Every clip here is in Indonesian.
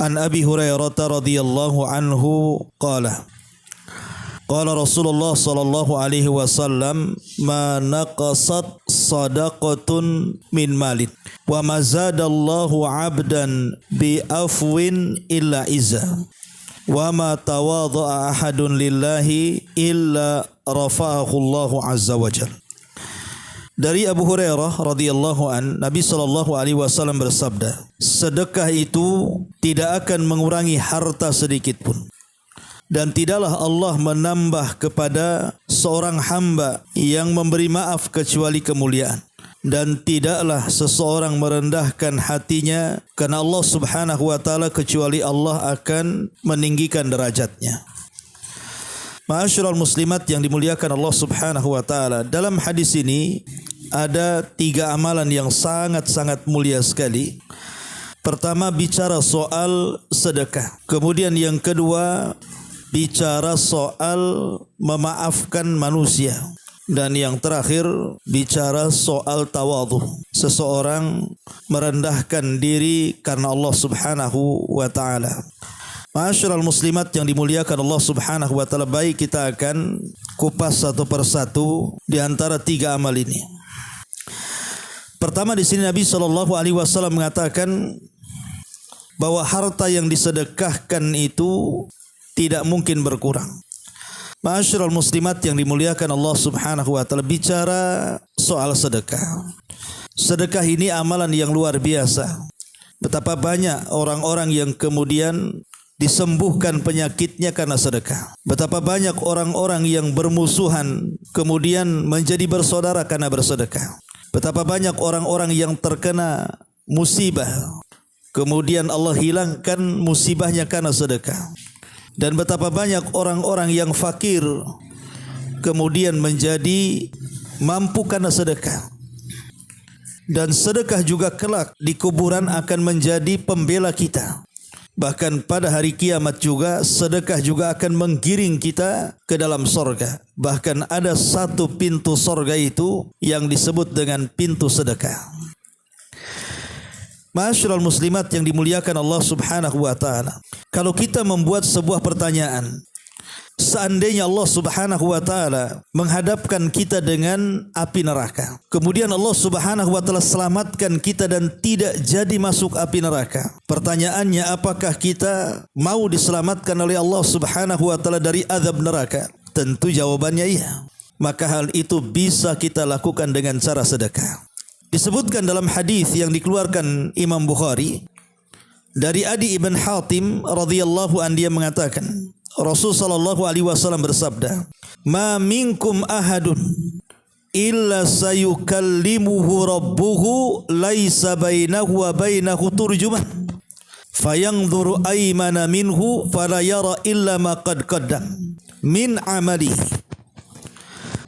An Abi Hurairah radhiyallahu anhu qala qala Rasulullah sallallahu alaihi wasallam ma naqasat sadaqatun min malin wa ma zadallahu 'abdan bi afwin illa izza wa ma tawadha'a ahadun lillahi illa rafa'ahu Allahu azza wa jalla. Dari Abu Hurairah radhiyallahu an, Nabi sallallahu alaihi wasallam bersabda, sedekah itu tidak akan mengurangi harta sedikit pun. Dan tidaklah Allah menambah kepada seorang hamba yang memberi maaf kecuali kemuliaan. Dan tidaklah seseorang merendahkan hatinya karena Allah subhanahu wa ta'ala kecuali Allah akan meninggikan derajatnya. Ma'asyiral muslimat yang dimuliakan Allah subhanahu wa ta'ala, dalam hadis ini ada 3 amalan yang sangat-sangat mulia sekali. Pertama, bicara soal sedekah. Kemudian yang kedua, bicara soal memaafkan manusia. Dan yang terakhir, bicara soal tawadhu. Seseorang merendahkan diri karena Allah subhanahu wa ta'ala. Ma'asyiral muslimat yang dimuliakan Allah subhanahu wa ta'ala, baik kita akan kupas satu persatu di antara 3 amal ini. Pertama, di sini Nabi SAW mengatakan bahwa harta yang disedekahkan itu tidak mungkin berkurang. Ma'asyiral muslimat yang dimuliakan Allah subhanahu wa ta'ala, bicara soal sedekah. Sedekah ini amalan yang luar biasa. Betapa banyak orang-orang yang kemudian disembuhkan penyakitnya karena sedekah. Betapa banyak orang-orang yang bermusuhan kemudian menjadi bersaudara karena bersedekah. Betapa banyak orang-orang yang terkena musibah, kemudian Allah hilangkan musibahnya karena sedekah. Dan betapa banyak orang-orang yang fakir, kemudian menjadi mampu karena sedekah. Dan sedekah juga kelak di kuburan akan menjadi pembela kita. Bahkan pada hari kiamat juga sedekah juga akan menggiring kita ke dalam sorga. Bahkan ada satu pintu sorga itu yang disebut dengan pintu sedekah. Ma'asyiral muslimat yang dimuliakan Allah subhanahu wa ta'ala, kalau kita membuat sebuah pertanyaan, seandainya Allah subhanahu wa ta'ala menghadapkan kita dengan api neraka, kemudian Allah subhanahu wa ta'ala selamatkan kita dan tidak jadi masuk api neraka, pertanyaannya, apakah kita mau diselamatkan oleh Allah subhanahu wa ta'ala dari azab neraka? Tentu jawabannya iya. Maka hal itu bisa kita lakukan dengan cara sedekah. Disebutkan dalam hadis yang dikeluarkan Imam Bukhari dari Adi ibn Hatim radhiyallahu an, dia mengatakan, Rasul sallallahu alaihi wasallam bersabda, "Ma minkum ahadun illa sayukallimuhu rabbuhu laisa bainahu wa bainahu turjuman fayanzuru aymana minhu fala yara illa ma qad qaddam min amalihi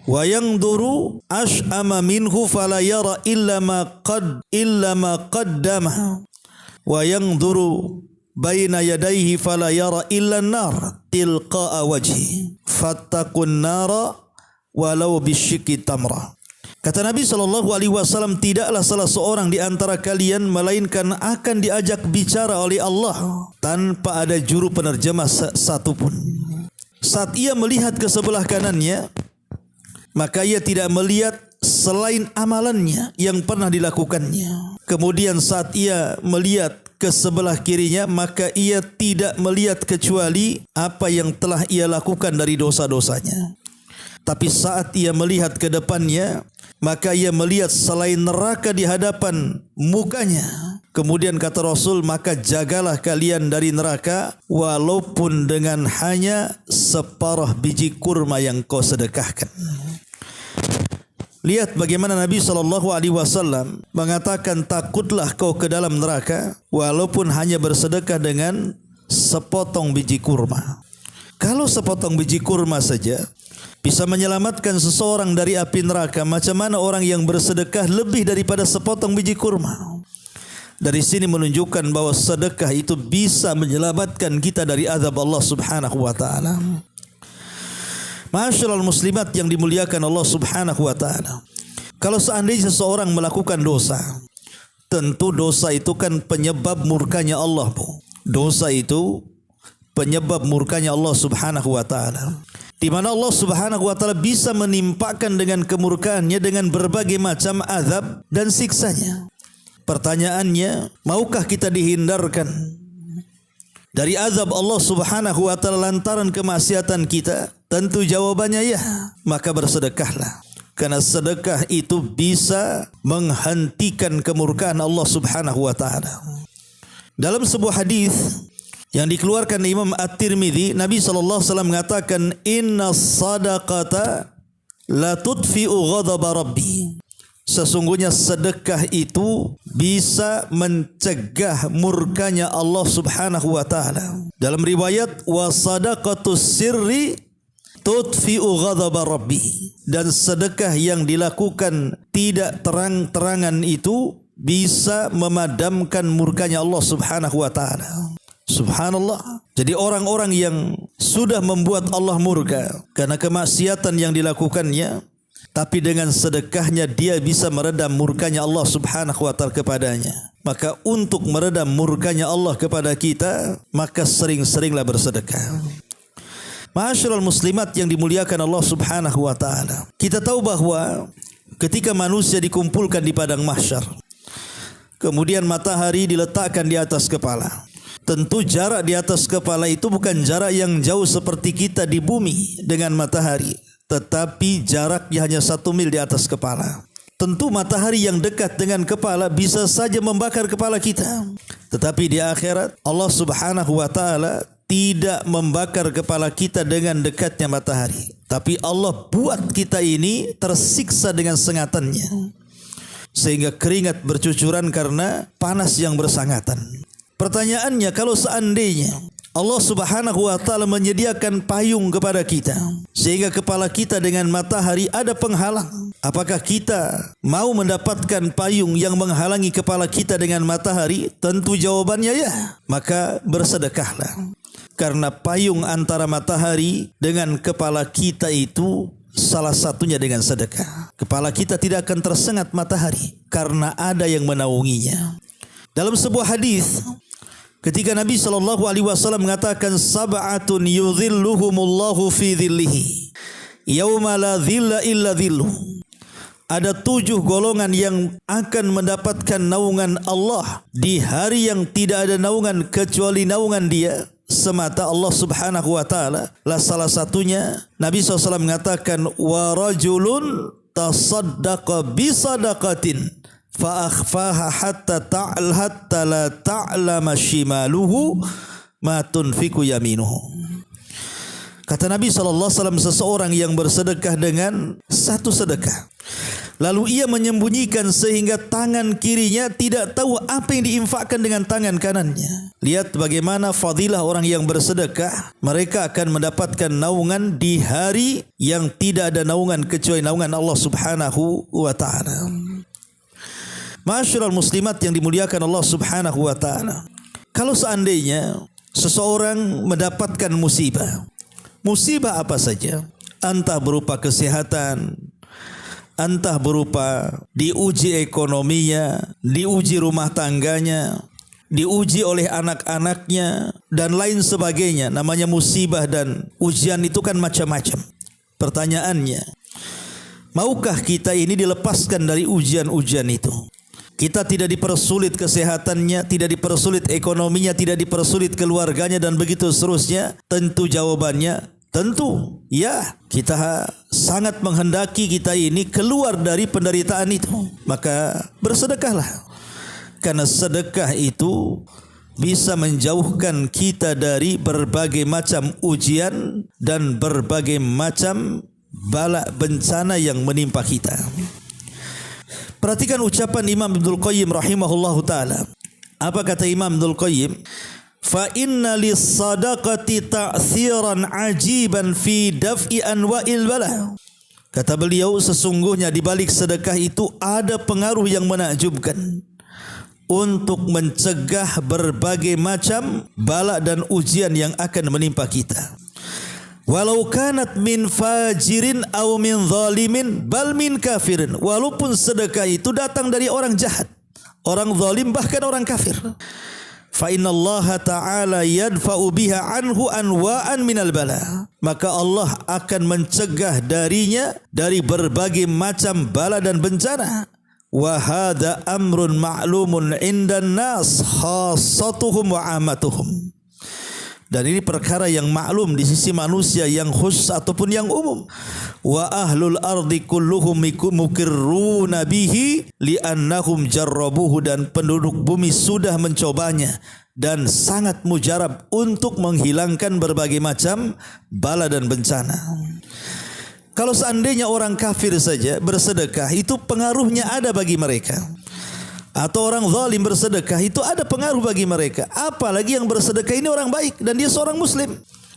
wa yanzuru ash'ama minhu fala yara illa ma qaddama wa yanzuru baina yadayhi fala yara illa an-nar tilqa'a wajhi fattaqun nara walau bisyikki tamra." Kata Nabi SAW, tidaklah salah seorang di antara kalian melainkan akan diajak bicara oleh Allah tanpa ada juru penerjemah satupun. Saat ia melihat ke sebelah kanannya, maka ia tidak melihat selain amalannya yang pernah dilakukannya. Kemudian saat ia melihat ke sebelah kirinya, maka ia tidak melihat kecuali apa yang telah ia lakukan dari dosa-dosanya. Tapi saat ia melihat ke depannya, maka ia melihat selain neraka di hadapan mukanya. Kemudian kata Rasul, maka jagalah kalian dari neraka walaupun dengan hanya separuh biji kurma yang kau sedekahkan. Lihat bagaimana Nabi SAW mengatakan, takutlah kau ke dalam neraka walaupun hanya bersedekah dengan sepotong biji kurma. Kalau sepotong biji kurma saja bisa menyelamatkan seseorang dari api neraka, macam mana orang yang bersedekah lebih daripada sepotong biji kurma? Dari sini menunjukkan bahwa sedekah itu bisa menyelamatkan kita dari azab Allah Subhanahu wa taala. Ma'asyiral muslimat yang dimuliakan Allah Subhanahu wa taala. Kalau seandainya seseorang melakukan dosa, tentu dosa itu kan penyebab murkanya Allah, Bu. Dosa itu penyebab murkanya Allah Subhanahu wa taala. Di mana Allah Subhanahu wa taala bisa menimpakan dengan kemurkaannya dengan berbagai macam azab dan siksanya. Pertanyaannya, maukah kita dihindarkan dari azab Allah Subhanahu wa taala lantaran kemaksiatan kita? Tentu jawabannya ya. Maka bersedekahlah. Karena sedekah itu bisa menghentikan kemurkaan Allah Subhanahu wa taala. Dalam sebuah hadis yang dikeluarkan Imam At-Tirmidzi, Nabi sallallahu alaihi wasallam mengatakan, "Inna sadaqata la tudfi'u ghadaba rabbi." Sesungguhnya sedekah itu bisa mencegah murkanya Allah Subhanahu wa taala. Dalam riwayat, "Wa sadaqatus sirri tudfi'u ghadaba rabbi." Dan sedekah yang dilakukan tidak terang-terangan itu bisa memadamkan murkanya Allah Subhanahu wa taala. Subhanallah. Jadi orang-orang yang sudah membuat Allah murka karena kemaksiatan yang dilakukannya, tapi dengan sedekahnya dia bisa meredam murkanya Allah Subhanahu wa taala kepadanya. Maka untuk meredam murkanya Allah kepada kita, maka sering-seringlah bersedekah. Ma'asyiral muslimat yang dimuliakan Allah Subhanahu wa taala. Kita tahu bahwa ketika manusia dikumpulkan di padang mahsyar, kemudian matahari diletakkan di atas kepala. Tentu jarak di atas kepala itu bukan jarak yang jauh seperti kita di bumi dengan matahari, tetapi jaraknya hanya 1 mil di atas kepala. Tentu matahari yang dekat dengan kepala bisa saja membakar kepala kita. Tetapi di akhirat Allah Subhanahu wa taala tidak membakar kepala kita dengan dekatnya matahari. Tapi Allah buat kita ini tersiksa dengan sengatannya, sehingga keringat bercucuran karena panas yang bersangatan. Pertanyaannya, kalau seandainya Allah Subhanahu wa taala menyediakan payung kepada kita sehingga kepala kita dengan matahari ada penghalang, apakah kita mau mendapatkan payung yang menghalangi kepala kita dengan matahari? Tentu jawabannya ya. Maka bersedekahlah. Karena payung antara matahari dengan kepala kita itu salah satunya dengan sedekah. Kepala kita tidak akan tersengat matahari karena ada yang menaunginya. Dalam sebuah hadis, ketika Nabi sallallahu alaihi wasallam mengatakan, "Sab'atun yudhilluhumullahu fi dhillihi yauma la dhilla illa dhilluh." Ada 7 golongan yang akan mendapatkan naungan Allah di hari yang tidak ada naungan kecuali naungan Dia semata, Allah Subhanahu wa taala. Lah salah satunya Nabi SAW mengatakan, "Wa rajulun tasaddaqa bi sadaqatin fa akhfaha hatta la ta'lama shimaluhu ma tunfiqu yaminuhu." Kata Nabi SAW, seseorang yang bersedekah dengan satu sedekah, lalu ia menyembunyikan sehingga tangan kirinya tidak tahu apa yang diinfakkan dengan tangan kanannya. Lihat bagaimana fadilah orang yang bersedekah. Mereka akan mendapatkan naungan di hari yang tidak ada naungan kecuali naungan Allah Subhanahu wa taala. Ma'asyiral muslimat yang dimuliakan Allah Subhanahu wa taala. Kalau seandainya seseorang mendapatkan musibah, musibah apa saja, entah berupa kesehatan, entah berupa diuji ekonominya, diuji rumah tangganya, diuji oleh anak-anaknya, dan lain sebagainya. Namanya musibah dan ujian itu kan macam-macam. Pertanyaannya, maukah kita ini dilepaskan dari ujian-ujian itu? Kita tidak dipersulit kesehatannya, tidak dipersulit ekonominya, tidak dipersulit keluarganya, dan begitu seterusnya. Tentu jawabannya, tentu ya. Kita sangat menghendaki kita ini keluar dari penderitaan itu. Maka bersedekahlah. Karena sedekah itu bisa menjauhkan kita dari berbagai macam ujian dan berbagai macam bala bencana yang menimpa kita. Perhatikan ucapan Imam Ibnul Qayyim rahimahullahu ta'ala. Apa kata Imam Ibnul Qayyim? Fa inna lis-sadaqati ta'thiran ajiban fi daf'i anwa'il bala. Kata beliau, sesungguhnya di balik sedekah itu ada pengaruh yang menakjubkan untuk mencegah berbagai macam bala dan ujian yang akan menimpa kita. Walau kanat min fajirin aw min zalimin bal min kafirin. Walaupun sedekah itu datang dari orang jahat, orang zalim, bahkan orang kafir. Fa innallaha ta'ala yadfa'u biha anhu anwa'an minal bala. Maka Allah akan mencegah darinya dari berbagai macam bala dan bencana. Wa hadza amrun ma'lumun 'indan nas khassatuhum wa 'ammatuhum. Dan ini perkara yang maklum di sisi manusia yang khusus ataupun yang umum. Wa ahlul ardi kulluhum mukirruna bihi li'annahum jarrabuhu. Dan penduduk bumi sudah mencobanya dan sangat mujarab untuk menghilangkan berbagai macam bala dan bencana. Kalau seandainya orang kafir saja bersedekah, itu pengaruhnya ada bagi mereka. Atau orang zalim bersedekah, itu ada pengaruh bagi mereka. Apalagi yang bersedekah ini orang baik dan dia seorang muslim.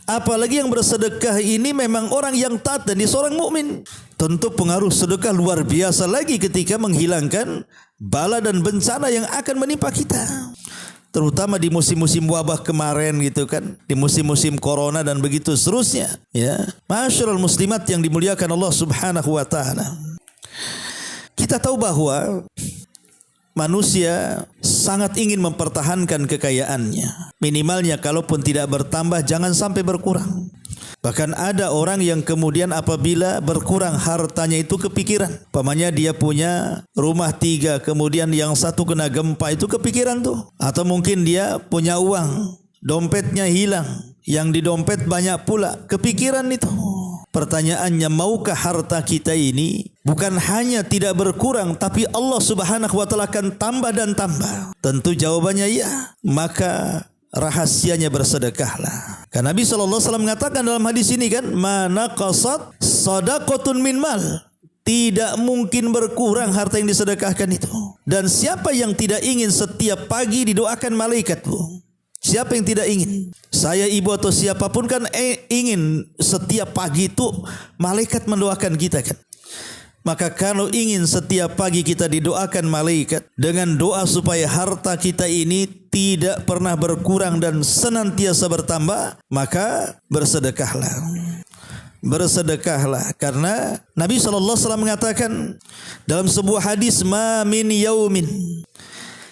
Apalagi yang bersedekah ini memang orang yang taat dan dia seorang mukmin. Tentu pengaruh sedekah luar biasa lagi ketika menghilangkan bala dan bencana yang akan menimpa kita. Terutama di musim-musim wabah kemarin gitu kan, di musim-musim corona dan begitu seterusnya, ya. Masyarul muslimat yang dimuliakan Allah Subhanahu wa taala. Kita tahu bahwa manusia sangat ingin mempertahankan kekayaannya. Minimalnya kalaupun tidak bertambah, jangan sampai berkurang. Bahkan ada orang yang kemudian apabila berkurang hartanya itu kepikiran. Pamannya dia punya rumah 3, kemudian yang satu kena gempa, itu kepikiran tuh. Atau mungkin dia punya uang, dompetnya hilang, yang di dompet banyak pula, kepikiran itu. Pertanyaannya, maukah harta kita ini bukan hanya tidak berkurang, tapi Allah Subhanahu wa taala akan tambah dan tambah? Tentu jawabannya ya. Maka rahasianya bersedekahlah. Karena Nabi SAW mengatakan dalam hadis ini kan, mana qasad sadaqatun min mal. Tidak mungkin berkurang harta yang disedekahkan itu. Dan siapa yang tidak ingin setiap pagi didoakan malaikat, Bu? Siapa yang tidak ingin? Saya, ibu atau siapapun kan ingin setiap pagi itu malaikat mendoakan kita kan. Maka kalau ingin setiap pagi kita didoakan malaikat dengan doa supaya harta kita ini tidak pernah berkurang dan senantiasa bertambah, maka bersedekahlah. Bersedekahlah, karena Nabi SAW mengatakan dalam sebuah hadis, ma min yaumin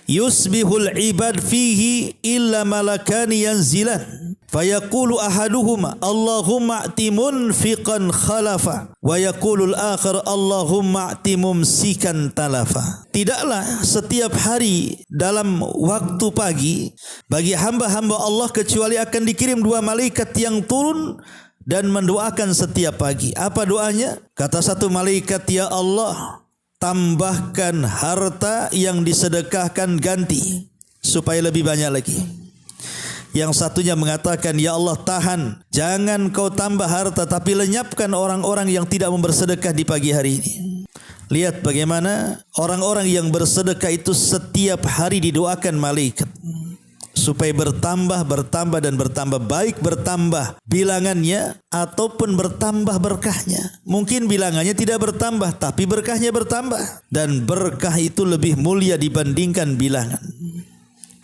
yusbihul ibad fihi illa malakani yanzilan fayaqulu ahaduhuma Allahumma a'ti munfiqan khalafa wa yaqulul akhar Allahumma a'ti mumsikan talafa. Tidaklah setiap hari dalam waktu pagi bagi hamba-hamba Allah kecuali akan dikirim 2 malaikat yang turun dan mendoakan setiap pagi. Apa doanya? Kata satu malaikat, ya Allah, tambahkan harta yang disedekahkan ganti supaya lebih banyak lagi. Yang satunya mengatakan, ya Allah, tahan, jangan kau tambah harta tapi lenyapkan orang-orang yang tidak membersedekah di pagi hari ini. Lihat bagaimana orang-orang yang bersedekah itu setiap hari didoakan malaikat supaya bertambah dan bertambah, baik bertambah bilangannya ataupun bertambah berkahnya. Mungkin bilangannya tidak bertambah tapi berkahnya bertambah, dan berkah itu lebih mulia dibandingkan bilangan.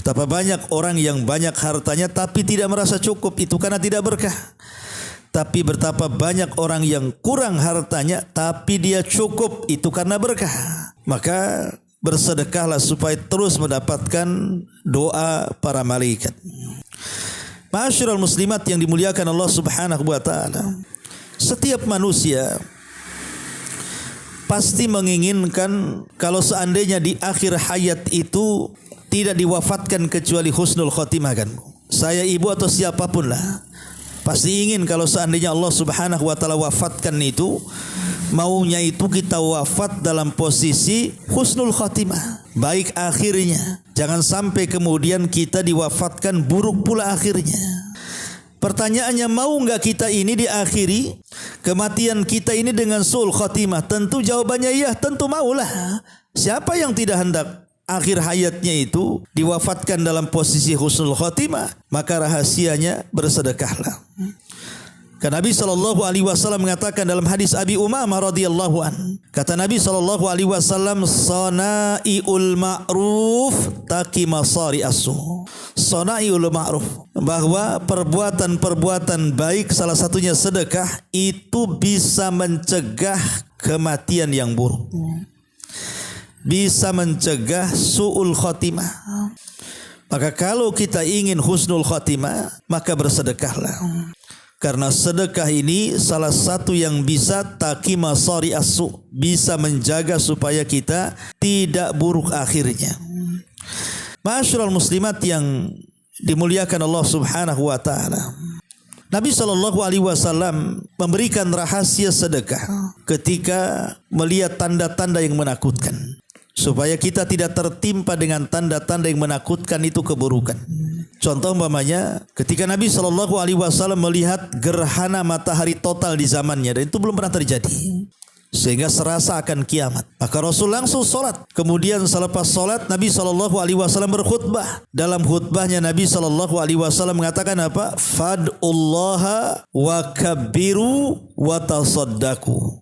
Betapa banyak orang yang banyak hartanya tapi tidak merasa cukup, itu karena tidak berkah. Tapi betapa banyak orang yang kurang hartanya tapi dia cukup, itu karena berkah. Maka bersedekahlah supaya terus mendapatkan doa para malaikat. Ma'asyiral muslimat yang dimuliakan Allah Subhanahu wa taala. Setiap manusia pasti menginginkan kalau seandainya di akhir hayat itu tidak diwafatkan kecuali husnul khotimah kan. Saya, ibu atau siapapun lah pasti ingin kalau seandainya Allah Subhanahu wa taala wafatkan itu, maunya itu kita wafat dalam posisi husnul khatimah, baik akhirnya. Jangan sampai kemudian kita diwafatkan buruk pula akhirnya. Pertanyaannya, mau enggak kita ini diakhiri kematian kita ini dengan su'ul khatimah? Tentu jawabannya ya, tentu maulah. Siapa yang tidak hendak akhir hayatnya itu diwafatkan dalam posisi husnul khatimah? Maka rahasianya bersedekahlah. Karena Nabi SAW mengatakan dalam hadis Abi Umamah radhiyallahu an, Kata Nabi SAW, Sana'iul ma'ruf taki masari asu. Sana'iul ma'ruf, bahwa perbuatan-perbuatan baik, salah satunya sedekah, itu bisa mencegah kematian yang buruk, bisa mencegah su'ul khotimah. Maka kalau kita ingin husnul khotimah, maka bersedekahlah. Karena sedekah ini salah satu yang bisa taki masari asu, bisa menjaga supaya kita tidak buruk akhirnya. Ma'asyiral muslimat yang dimuliakan Allah Subhanahu wa taala. Nabi SAW memberikan rahasia sedekah ketika melihat tanda-tanda yang menakutkan, supaya kita tidak tertimpa dengan tanda-tanda yang menakutkan itu keburukan. Contoh umpamanya ketika Nabi SAW melihat gerhana matahari total di zamannya, dan itu belum pernah terjadi, sehingga serasa akan kiamat. Maka Rasul langsung sholat. Kemudian selepas sholat Nabi SAW berkhutbah. Dalam khutbahnya Nabi SAW mengatakan apa? Fad'ullaha wa kabbiru wa tasaddaku.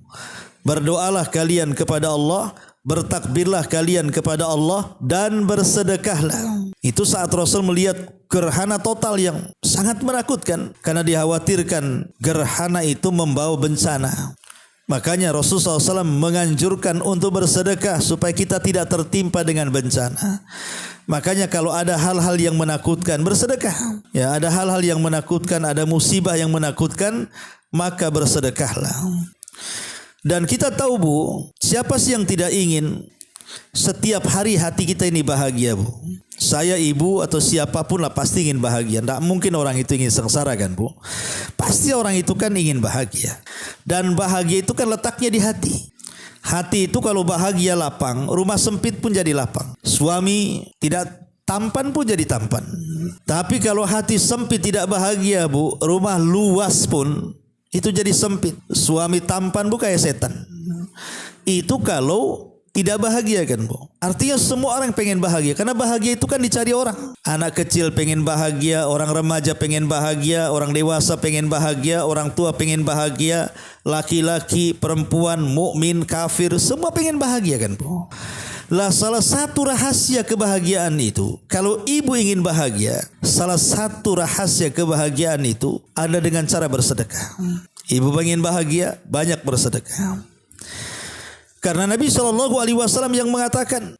Berdoalah kalian kepada Allah, bertakbirlah kalian kepada Allah, dan bersedekahlah. Itu saat Rasul melihat gerhana total yang sangat menakutkan, karena dikhawatirkan gerhana itu membawa bencana. Makanya Rasulullah SAW menganjurkan untuk bersedekah supaya kita tidak tertimpa dengan bencana. Makanya kalau ada hal-hal yang menakutkan, bersedekah. Ya, ada hal-hal yang menakutkan, ada musibah yang menakutkan, maka bersedekahlah. Dan kita tahu Bu, siapa sih yang tidak ingin setiap hari hati kita ini bahagia Bu? Saya, ibu, atau siapapun lah pasti ingin bahagia. Tidak mungkin orang itu ingin sengsara kan Bu? Pasti orang itu kan ingin bahagia. Dan bahagia itu kan letaknya di hati. Hati itu kalau bahagia lapang, rumah sempit pun jadi lapang. Suami tidak tampan pun jadi tampan. Tapi kalau hati sempit tidak bahagia Bu, rumah luas pun itu jadi sempit. Suami tampan Bu kayak setan. Itu kalau tidak bahagia kan Bu. Artinya semua orang pengen bahagia, karena bahagia itu kan dicari orang. Anak kecil pengen bahagia, orang remaja pengen bahagia, orang dewasa pengen bahagia, orang tua pengen bahagia, laki-laki, perempuan, mukmin, kafir, semua pengen bahagia kan Bu. Lah salah satu rahasia kebahagiaan itu, kalau ibu ingin bahagia, salah satu rahasia kebahagiaan itu ada dengan cara bersedekah. Ibu ingin bahagia, banyak bersedekah. Karena Nabi SAW yang mengatakan,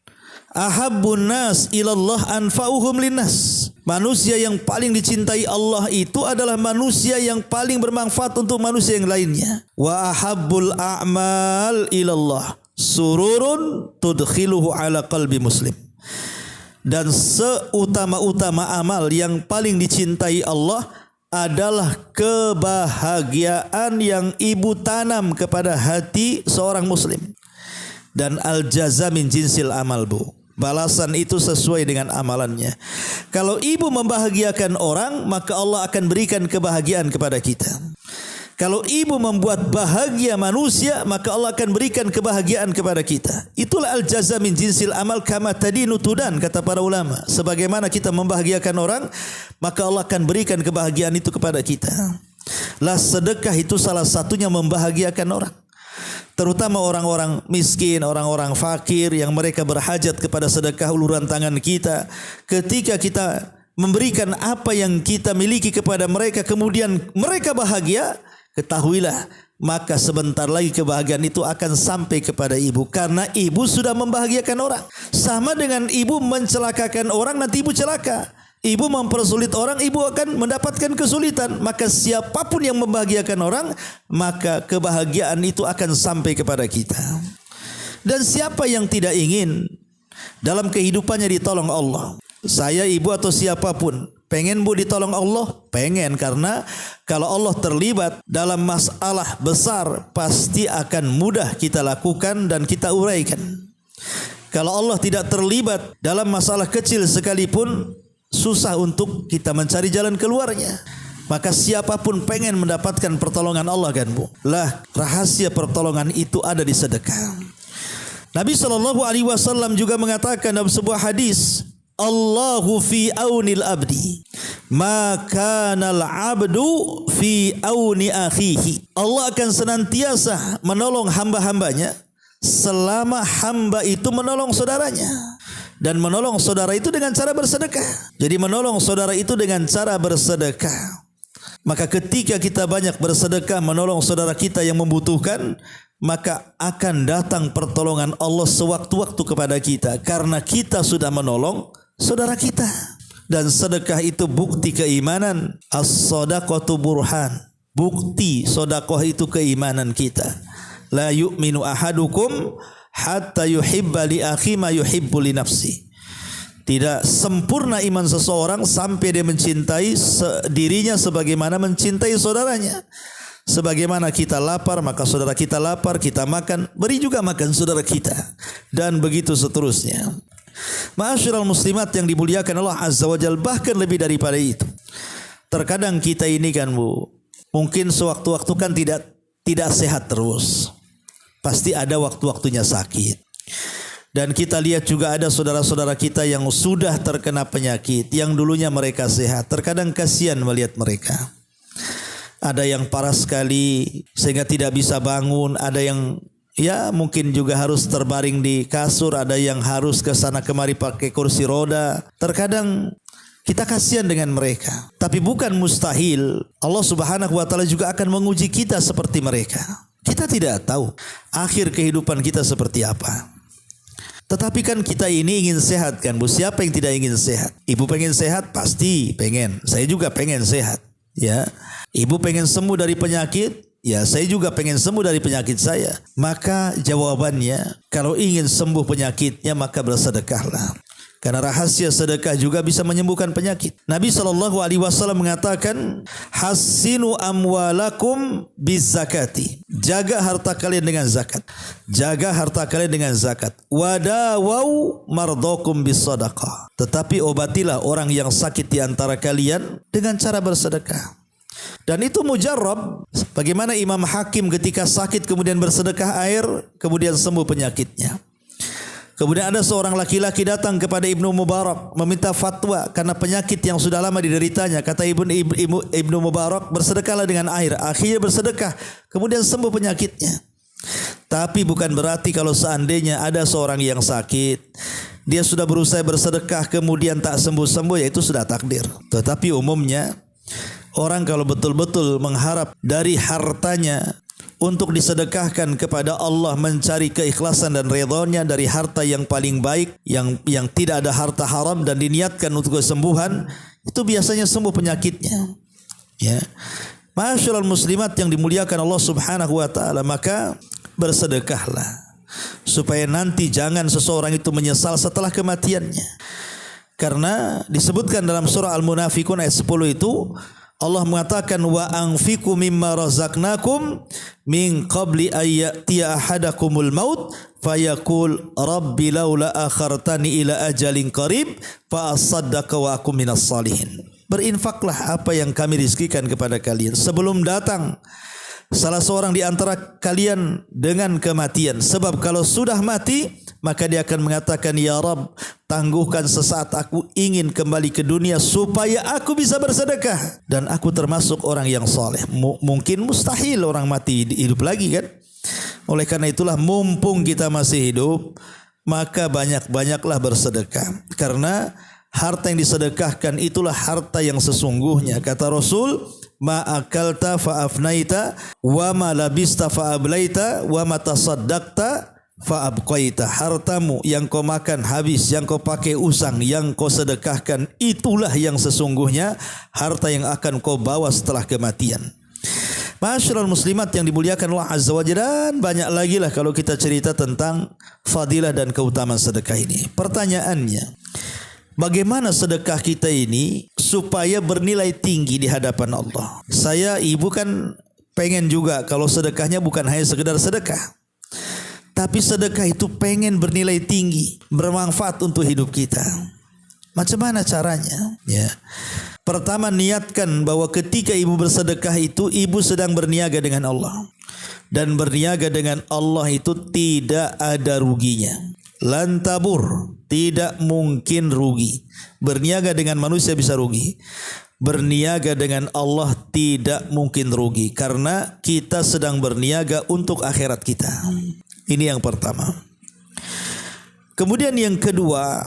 ahabbun nas ilallah anfa'uhum linnas. Manusia yang paling dicintai Allah itu adalah manusia yang paling bermanfaat untuk manusia yang lainnya. Wa ahabbul a'mal ilallah sururun tudkhiluhu ala qalbi muslim. Dan seutama-utama amal yang paling dicintai Allah adalah kebahagiaan yang ibu tanam kepada hati seorang muslim. Dan al-jaza min jinsil amal Bu. Balasan itu sesuai dengan amalannya. Kalau ibu membahagiakan orang, maka Allah akan berikan kebahagiaan kepada kita. Kalau ibu membuat bahagia manusia, maka Allah akan berikan kebahagiaan kepada kita. Itulah al-jaza min jinsil amal kama tadinu tudan, kata para ulama. Sebagaimana kita membahagiakan orang, maka Allah akan berikan kebahagiaan itu kepada kita. Lah sedekah itu salah satunya membahagiakan orang. Terutama orang-orang miskin, orang-orang fakir yang mereka berhajat kepada sedekah uluran tangan kita. Ketika kita memberikan apa yang kita miliki kepada mereka, kemudian mereka bahagia, ketahuilah maka sebentar lagi kebahagiaan itu akan sampai kepada ibu. Karena ibu sudah membahagiakan orang. Sama dengan ibu mencelakakan orang, nanti ibu celaka. Ibu mempersulit orang, ibu akan mendapatkan kesulitan. Maka siapapun yang membahagiakan orang, maka kebahagiaan itu akan sampai kepada kita. Dan siapa yang tidak ingin dalam kehidupannya ditolong Allah? Saya, ibu, atau siapapun pengen Bu ditolong Allah? Pengen, karena kalau Allah terlibat dalam masalah besar, pasti akan mudah kita lakukan dan kita uraikan. Kalau Allah tidak terlibat dalam masalah kecil sekalipun, susah untuk kita mencari jalan keluarnya. Maka siapapun pengen mendapatkan pertolongan Allah kan Bu. Lah rahasia pertolongan itu ada di sedekah. Nabi SAW juga mengatakan dalam sebuah hadis, Allahu fi aunil abdi maka nal abdu fi auni akhihi. Allah akan senantiasa menolong hamba-hambanya selama hamba itu menolong saudaranya. Dan menolong saudara itu dengan cara bersedekah. Jadi menolong saudara itu dengan cara bersedekah. Maka ketika kita banyak bersedekah menolong saudara kita yang membutuhkan, maka akan datang pertolongan Allah sewaktu-waktu kepada kita. Karena kita sudah menolong saudara kita. Dan sedekah itu bukti keimanan. As-sadaqatu burhan. Bukti sedekah itu keimanan kita. La yu'minu ahadukum hatta yuhibba li akhi ma yuhibbu li nafsi. Tidak sempurna iman seseorang sampai dia mencintai dirinya sebagaimana mencintai saudaranya. Sebagaimana kita lapar maka saudara kita lapar, kita makan, beri juga makan saudara kita, dan begitu seterusnya. Ma'asyiral muslimat yang dimuliakan Allah Azza wa Jalla, bahkan lebih daripada itu. Terkadang kita ini kan Bu, mungkin sewaktu-waktu kan tidak sehat terus. Pasti ada waktu-waktunya sakit. Dan kita lihat juga ada saudara-saudara kita yang sudah terkena penyakit, yang dulunya mereka sehat. Terkadang kasihan melihat mereka. Ada yang parah sekali sehingga tidak bisa bangun, ada yang ya mungkin juga harus terbaring di kasur, ada yang harus ke sana kemari pakai kursi roda. Terkadang kita kasihan dengan mereka. Tapi bukan mustahil Allah Subhanahu wa taala juga akan menguji kita seperti mereka. Kita tidak tahu akhir kehidupan kita seperti apa. Tetapi kan kita ini ingin sehat kan Bu. Siapa yang tidak ingin sehat? Ibu pengen sehat? Pasti pengen. Saya juga pengen sehat. Ya. Ibu pengen sembuh dari penyakit? Ya, saya juga pengen sembuh dari penyakit saya. Maka jawabannya, kalau ingin sembuh penyakitnya maka bersedekahlah. Karena rahasia sedekah juga bisa menyembuhkan penyakit. Nabi SAW mengatakan, Hassinu amwalakum bizakati. Jaga harta kalian dengan zakat. Jaga harta kalian dengan zakat. Wadawau mardokum bisadaqah. Tetapi obatilah orang yang sakit di antara kalian dengan cara bersedekah. Dan itu mujarrab. Bagaimana Imam Hakim ketika sakit kemudian bersedekah air, kemudian sembuh penyakitnya. Kemudian ada seorang laki-laki datang kepada Ibnu Mubarak meminta fatwa karena penyakit yang sudah lama dideritanya. Kata Ibnu Mubarak, bersedekahlah dengan air. Akhirnya bersedekah, kemudian sembuh penyakitnya. Tapi bukan berarti kalau seandainya ada seorang yang sakit, dia sudah berusaha bersedekah kemudian tak sembuh-sembuh, ya itu sudah takdir. Tetapi umumnya orang kalau betul-betul mengharap dari hartanya untuk disedekahkan kepada Allah, mencari keikhlasan dan ridhonya dari harta yang paling baik, yang tidak ada harta haram, dan diniatkan untuk kesembuhan, itu biasanya sembuh penyakitnya. Ya. Ma'asyiral muslimat yang dimuliakan Allah Subhanahu wa taala, maka bersedekahlah supaya nanti jangan seseorang itu menyesal setelah kematiannya. Karena disebutkan dalam surah Al-Munafiqun ayat 10 itu, Allah mengatakan wa anfiqu mimma razaqnakum min qabli ayyatiya ahadakumul maut fayaqul rabbi laula akhartani ila ajalin qarib fa asaddaqa wa akum minas salihin. Berinfaklah apa yang kami rizkikan kepada kalian sebelum datang salah seorang di antara kalian dengan kematian. Sebab kalau sudah mati, maka dia akan mengatakan, ya Rabb, tangguhkan sesaat aku ingin kembali ke dunia supaya aku bisa bersedekah dan aku termasuk orang yang soleh. Mungkin mustahil orang mati hidup lagi kan. Oleh karena itulah mumpung kita masih hidup, maka banyak-banyaklah bersedekah. Karena harta yang disedekahkan itulah harta yang sesungguhnya. Kata Rasul, ma akalta fa afnaita wa ma labista fa ablaita wa ma tasaddaqta fa abqaita. Hartamu yang kau makan habis, yang kau pakai usang, yang kau sedekahkan, itulah yang sesungguhnya harta yang akan kau bawa setelah kematian. Ma'asyiral muslimat yang dimuliakan Allah Azza wa Jalla, dan banyak lagi lah kalau kita cerita tentang fadilah dan keutamaan sedekah ini. Pertanyaannya, bagaimana sedekah kita ini supaya bernilai tinggi di hadapan Allah? Saya, ibu kan pengen juga kalau sedekahnya bukan hanya sekedar sedekah, tapi sedekah itu pengen bernilai tinggi, bermanfaat untuk hidup kita. Macam mana caranya? Ya. Pertama, niatkan bahwa ketika ibu bersedekah itu, ibu sedang berniaga dengan Allah. Dan berniaga dengan Allah itu tidak ada ruginya. Lantabur, tidak mungkin rugi. Berniaga dengan manusia bisa rugi. Berniaga dengan Allah tidak mungkin rugi, karena kita sedang berniaga untuk akhirat kita. Ini yang pertama. Kemudian yang kedua,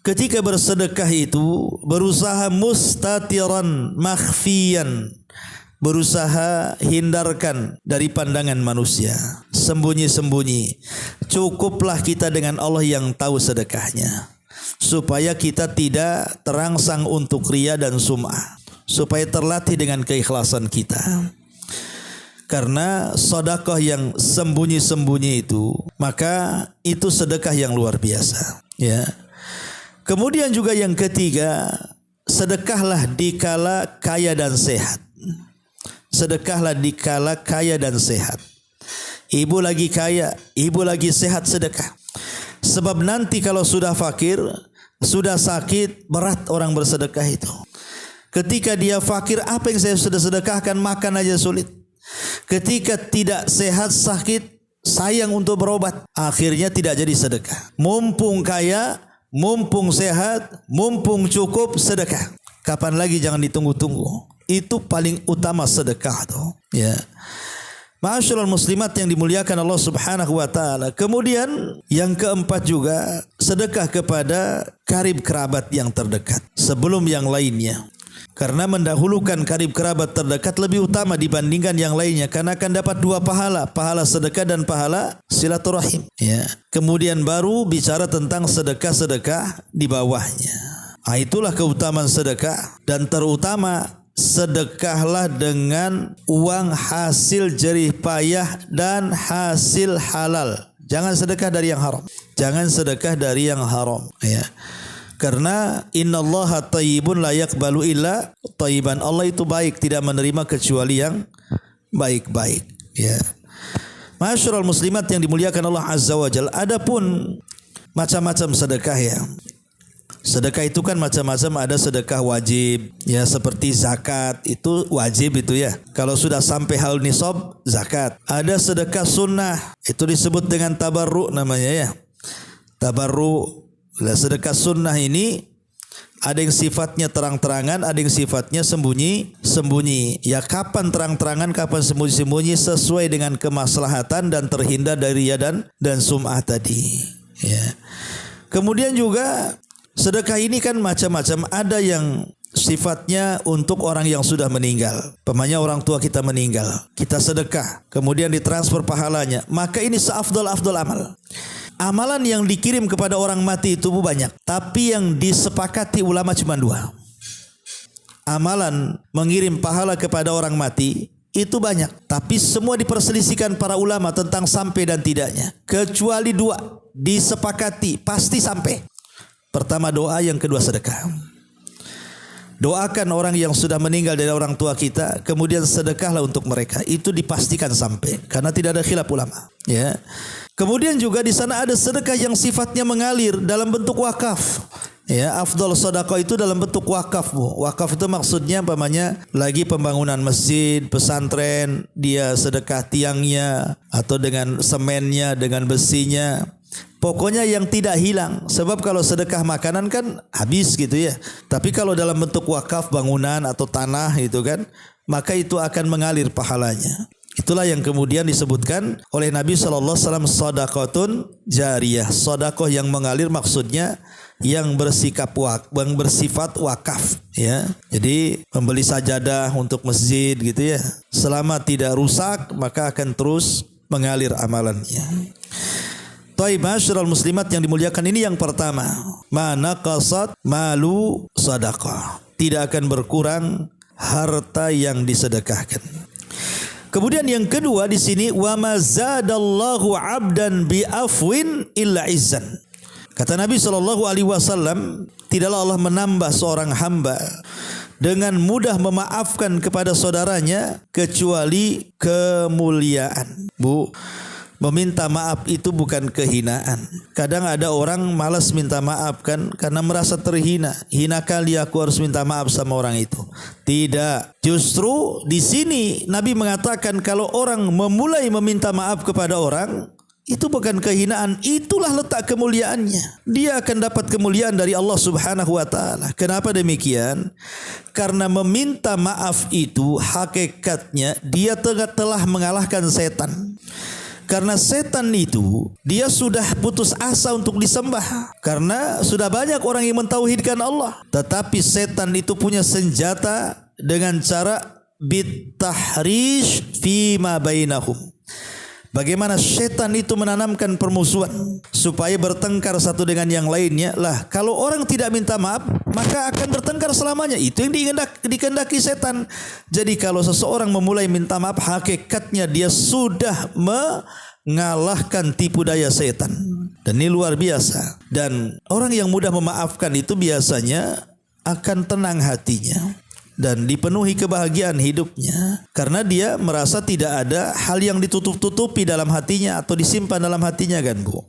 ketika bersedekah itu berusaha mustatiran makhfiyan, berusaha hindarkan dari pandangan manusia, sembunyi-sembunyi. Cukuplah kita dengan Allah yang tahu sedekahnya, supaya kita tidak terangsang untuk riya dan sum'ah, supaya terlatih dengan keikhlasan kita. Karena sedekah yang sembunyi-sembunyi itu, maka itu sedekah yang luar biasa, ya. Kemudian juga yang ketiga, sedekahlah dikala kaya dan sehat. Sedekahlah dikala kaya dan sehat. Ibu lagi kaya, ibu lagi sehat, sedekah. Sebab nanti kalau sudah fakir, sudah sakit, berat orang bersedekah itu. Ketika dia fakir, apa yang saya sudah sedekahkan, makan aja sulit. Ketika tidak sehat, sakit, sayang untuk berobat, akhirnya tidak jadi sedekah. Mumpung kaya, mumpung sehat, mumpung cukup, sedekah. Kapan lagi, jangan ditunggu-tunggu. Itu paling utama sedekah tuh, ya. Ma'asyiral muslimat yang dimuliakan Allah Subhanahu wa taala. Kemudian yang keempat juga, sedekah kepada karib kerabat yang terdekat sebelum yang lainnya. Karena mendahulukan karib kerabat terdekat lebih utama dibandingkan yang lainnya, karena akan dapat dua pahala, pahala sedekah dan pahala silaturahim, ya. Kemudian baru bicara tentang sedekah-sedekah di bawahnya. Itulah keutamaan sedekah, dan terutama sedekahlah dengan uang hasil jerih payah dan hasil halal. Jangan sedekah dari yang haram. Jangan sedekah dari yang haram, ya. Karena innallaha thayyibun la yaqbalu illa thayyiban. Allah itu baik, tidak menerima kecuali yang baik-baik, ya. Ma'asyiral muslimat yang dimuliakan Allah Azza wa Jalla. Adapun macam-macam sedekah, ya. Sedekah itu kan macam-macam, ada sedekah wajib, ya, seperti zakat itu wajib itu, ya. Kalau sudah sampai haul nisab, zakat. Ada sedekah sunnah, itu disebut dengan tabarru namanya, ya. Tabarru. Sedekah sunnah ini ada yang sifatnya terang-terangan, ada yang sifatnya sembunyi-sembunyi. Ya, kapan terang-terangan, kapan sembunyi-sembunyi, sesuai dengan kemaslahatan dan terhindar dari riya dan sum'ah tadi, ya. Kemudian juga sedekah ini kan macam-macam. Ada yang sifatnya untuk orang yang sudah meninggal. Umpamanya orang tua kita meninggal, kita sedekah, kemudian ditransfer pahalanya. Maka ini seafdal-afdal amal. Amalan yang dikirim kepada orang mati itu banyak, tapi yang disepakati ulama cuma dua. Amalan mengirim pahala kepada orang mati itu banyak, tapi semua diperselisihkan para ulama tentang sampai dan tidaknya. Kecuali dua disepakati pasti sampai. Pertama doa, yang kedua sedekah. Doakan orang yang sudah meninggal dari orang tua kita, kemudian sedekahlah untuk mereka. Itu dipastikan sampai, karena tidak ada khilaf ulama, ya. Kemudian juga di sana ada sedekah yang sifatnya mengalir dalam bentuk wakaf. Ya, afdal sedekah itu dalam bentuk wakaf, Bu. Wakaf itu maksudnya umpamanya lagi pembangunan masjid, pesantren, dia sedekah tiangnya atau dengan semennya, dengan besinya. Pokoknya yang tidak hilang. Sebab kalau sedekah makanan kan habis gitu, ya. Tapi kalau dalam bentuk wakaf bangunan atau tanah itu kan, maka itu akan mengalir pahalanya. Itulah yang kemudian disebutkan oleh Nabi SAW, sedekahun jariyah. Sedekah yang mengalir maksudnya yang bersifat wakaf, ya. Jadi membeli sajadah untuk masjid gitu, ya. Selama tidak rusak maka akan terus mengalir amalannya. Taib, ma'asyiral muslimat yang dimuliakan, ini yang pertama. Mana qasad malu sedekah. Tidak akan berkurang harta yang disedekahkan. Kemudian yang kedua di sini, wa mazadallahu 'abdan bi afwin illa izzan. Kata Nabi SAW, tidaklah Allah menambah seorang hamba dengan mudah memaafkan kepada saudaranya kecuali kemuliaan. Bu, meminta maaf itu bukan kehinaan. Kadang ada orang malas minta maaf kan, karena merasa terhina. Hina kali aku harus minta maaf sama orang itu. Tidak. Justru di sini Nabi mengatakan kalau orang memulai meminta maaf kepada orang, itu bukan kehinaan, itulah letak kemuliaannya. Dia akan dapat kemuliaan dari Allah Subhanahu wa taala. Kenapa demikian? Karena meminta maaf itu hakikatnya dia telah mengalahkan setan. Karena setan itu dia sudah putus asa untuk disembah, karena sudah banyak orang yang mentauhidkan Allah. Tetapi setan itu punya senjata dengan cara bitahrish fima bainahum. Bagaimana setan itu menanamkan permusuhan supaya bertengkar satu dengan yang lainnya. Lah, kalau orang tidak minta maaf, maka akan bertengkar selamanya. Itu yang dikehendaki setan. Jadi kalau seseorang memulai minta maaf, hakikatnya dia sudah mengalahkan tipu daya setan. Dan ini luar biasa. Dan orang yang mudah memaafkan itu biasanya akan tenang hatinya dan dipenuhi kebahagiaan hidupnya, karena dia merasa tidak ada hal yang ditutup-tutupi dalam hatinya atau disimpan dalam hatinya, kan Bu.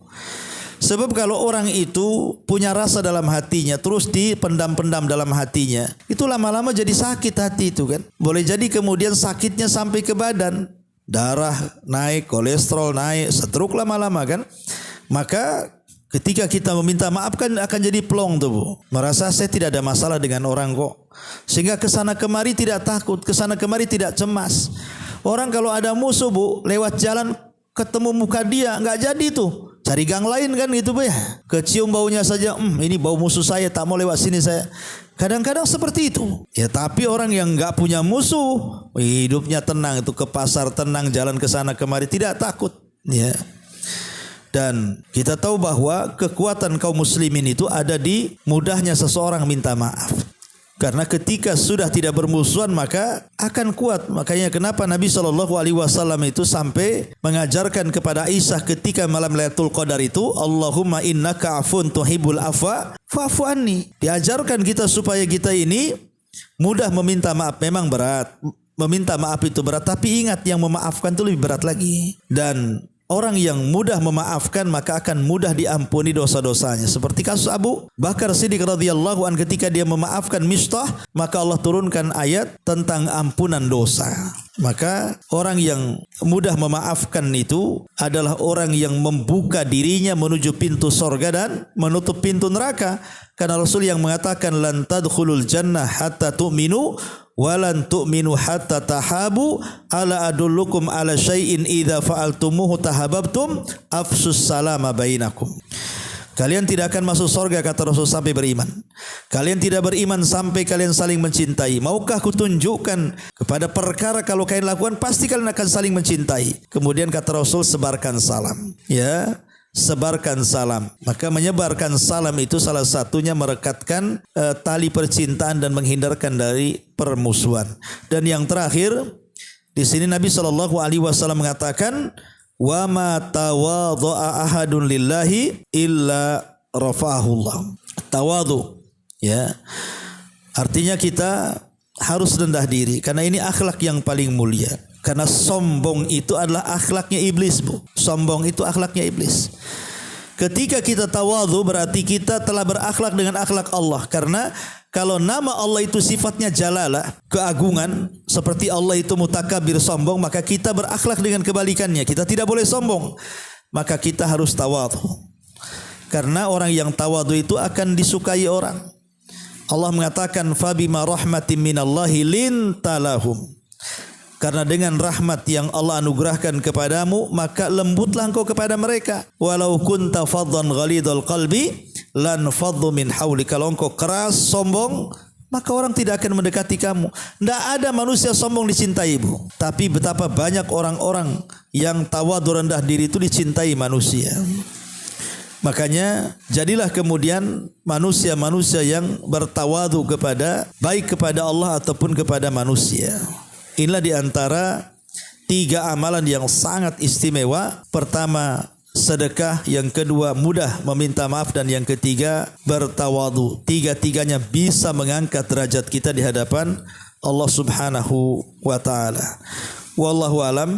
Sebab kalau orang itu punya rasa dalam hatinya terus dipendam-pendam dalam hatinya, itu lama-lama jadi sakit hati itu, kan. Boleh jadi kemudian sakitnya sampai ke badan, darah naik, kolesterol naik, stroke lama-lama, kan. Maka ketika kita meminta maaf kan akan jadi plong tuh, Bu. Merasa saya tidak ada masalah dengan orang kok. Sehingga kesana kemari tidak takut, kesana kemari tidak cemas. Orang kalau ada musuh, Bu, lewat jalan ketemu muka dia, nggak jadi tuh. Cari gang lain, kan gitu, Bu ya. Kecium baunya saja, ini bau musuh saya, tak mau lewat sini saya. Kadang-kadang seperti itu. Ya, tapi orang yang nggak punya musuh, hidupnya tenang, itu ke pasar tenang, jalan kesana kemari tidak takut. Ya. Dan kita tahu bahwa kekuatan kaum muslimin itu ada di mudahnya seseorang minta maaf. Karena ketika sudah tidak bermusuhan maka akan kuat. Makanya kenapa Nabi SAW itu sampai mengajarkan kepada Aisyah ketika malam Lailatul Qadar itu, Allahumma innaka afun tuhibbul afwa fa'fu anni. Diajarkan kita supaya kita ini mudah meminta maaf. Memang berat, meminta maaf itu berat, tapi ingat yang memaafkan itu lebih berat lagi. Dan orang yang mudah memaafkan maka akan mudah diampuni dosa-dosanya. Seperti kasus Abu Bakar Siddiq radhiyallahu an, ketika dia memaafkan Mistah, maka Allah turunkan ayat tentang ampunan dosa. Maka orang yang mudah memaafkan itu adalah orang yang membuka dirinya menuju pintu sorga dan menutup pintu neraka. Karena Rasul yang mengatakan lan tadkhulul jannah hatta tu'minu walan tu'minu hatta tahabu ala adullukum ala syai'in idza fa'altumuhu tahabbtum afsus salama bainakum. Kalian tidak akan masuk surga, kata Rasul, sampai beriman. Kalian tidak beriman sampai kalian saling mencintai. Maukah kutunjukkan kepada perkara kalau kalian lakukan pasti kalian akan saling mencintai. Kemudian kata Rasul, sebarkan salam. Ya, sebarkan salam. Maka menyebarkan salam itu salah satunya merekatkan tali percintaan dan menghindarkan dari permusuhan. Dan yang terakhir di sini Nabi SAW mengatakan, wa ma tawadha'a ahadun lillahi illa rafa'ahullah. Tawadhu, ya, artinya kita harus rendah diri karena ini akhlak yang paling mulia. Karena sombong itu adalah akhlaknya iblis, Bu. Sombong itu akhlaknya iblis. Ketika kita tawadhu berarti kita telah berakhlak dengan akhlak Allah. Karena kalau nama Allah itu sifatnya jalalah, keagungan, seperti Allah itu mutakabir, sombong, maka kita berakhlak dengan kebalikannya. Kita tidak boleh sombong. Maka kita harus tawadhu. Karena orang yang tawadhu itu akan disukai orang. Allah mengatakan fabima rahmatin minallahi lintalahum. Karena dengan rahmat yang Allah anugerahkan kepadamu, maka lembutlah engkau kepada mereka. Walau kunta faddan ghalidul qalbi lan faddu min hauli. Kalau engkau keras, sombong, maka orang tidak akan mendekati kamu. Tidak ada manusia sombong dicintai, Bu. Tapi betapa banyak orang-orang yang tawadhu, rendah diri itu dicintai manusia. Makanya jadilah kemudian manusia-manusia yang bertawadhu baik kepada Allah ataupun kepada manusia. Inilah di antara 3 amalan yang sangat istimewa. Pertama, sedekah. Yang kedua, mudah meminta maaf. Dan yang ketiga, bertawadhu. 3-tiganya bisa mengangkat derajat kita di hadapan Allah Subhanahu wa ta'ala. Wallahu alam.